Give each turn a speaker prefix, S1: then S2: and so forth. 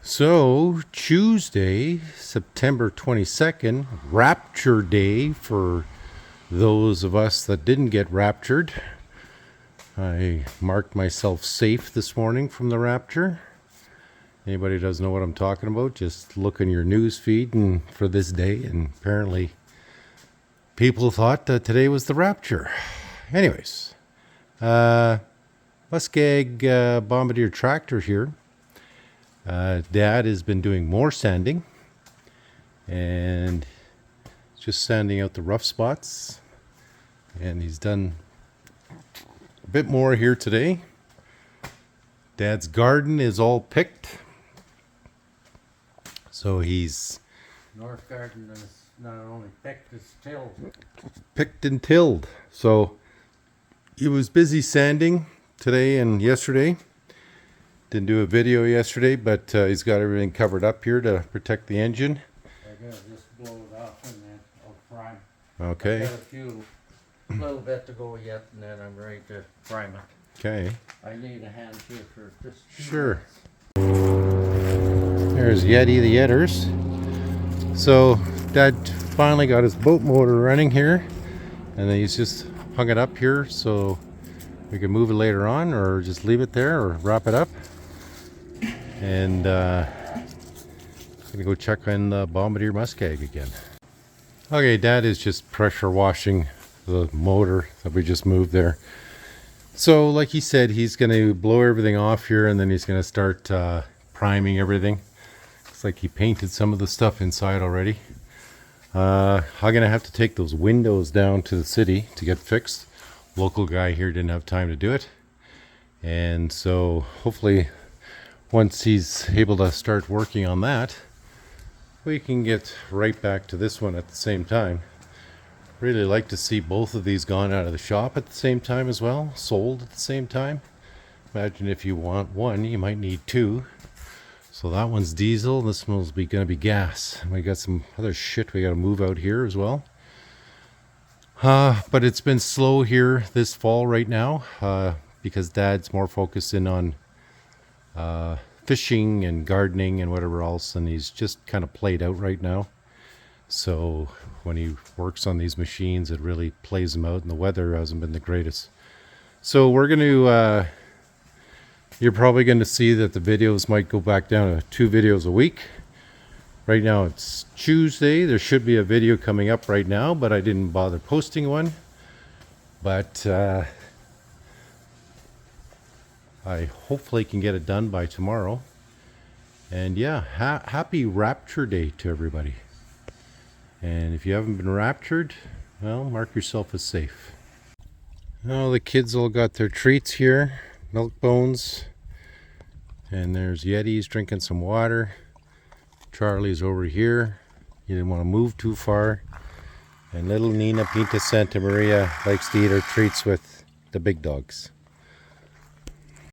S1: So, Tuesday, September 22nd, Rapture Day for those of us that didn't get raptured. I marked myself safe this morning from the rapture. Anybody doesn't know what I'm talking about, just look in your news feed and for this day, and apparently people thought that today was the rapture. Anyways, Muskeg Bombardier tractor here. Dad has been doing more sanding and just sanding out the rough spots, and he's done a bit more here today. Dad's garden is all picked, so he's
S2: North garden is not only picked, it's tilled.
S1: Picked and tilled. So he was busy sanding today and yesterday. Didn't do a video yesterday, but he's got everything covered up here to protect the engine.
S2: I gotta just blow it off and then I'll prime.
S1: Okay.
S2: I've got a little bit to go yet, and then I'm ready to prime it.
S1: Okay.
S2: I need a hand here for just 2
S1: Sure.
S2: minutes.
S1: There's Yeti the Yetters. So Dad finally got his boat motor running here, and then he's just hung it up here so we can move it later on, or just leave it there, or wrap it up. And gonna go check on the Bombardier Muskeg again. Okay, Dad is just pressure washing the motor that we just moved there. So like he said, he's gonna blow everything off here, and then he's gonna start priming everything. Looks like he painted some of the stuff inside already. I'm gonna have to take those windows down to the city to get fixed. Local guy here didn't have time to do it, and so hopefully once he's able to start working on that, we can get right back to this one at the same time. Really like to see both of these gone out of the shop at the same time as well, sold at the same time. Imagine if you want one, you might need two. So that one's diesel, this one's gonna be gas. We got some other shit we gotta move out here as well. But it's been slow here this fall right now, because Dad's more focused in on fishing and gardening and whatever else, and he's just kind of played out right now. So when he works on these machines, it really plays him out, and the weather hasn't been the greatest. So we're going to, you're probably going to see that the videos might go back down to 2 videos a week. Right now it's Tuesday. There should be a video coming up right now, but I didn't bother posting one. But I hopefully can get it done by tomorrow. And yeah, happy Rapture Day to everybody. And if you haven't been raptured, well, mark yourself as safe. Now the kids all got their treats here. Milk bones. And there's Yeti's drinking some water. Charlie's over here. He didn't want to move too far. And little Nina Pinta Santa Maria likes to eat her treats with the big dogs.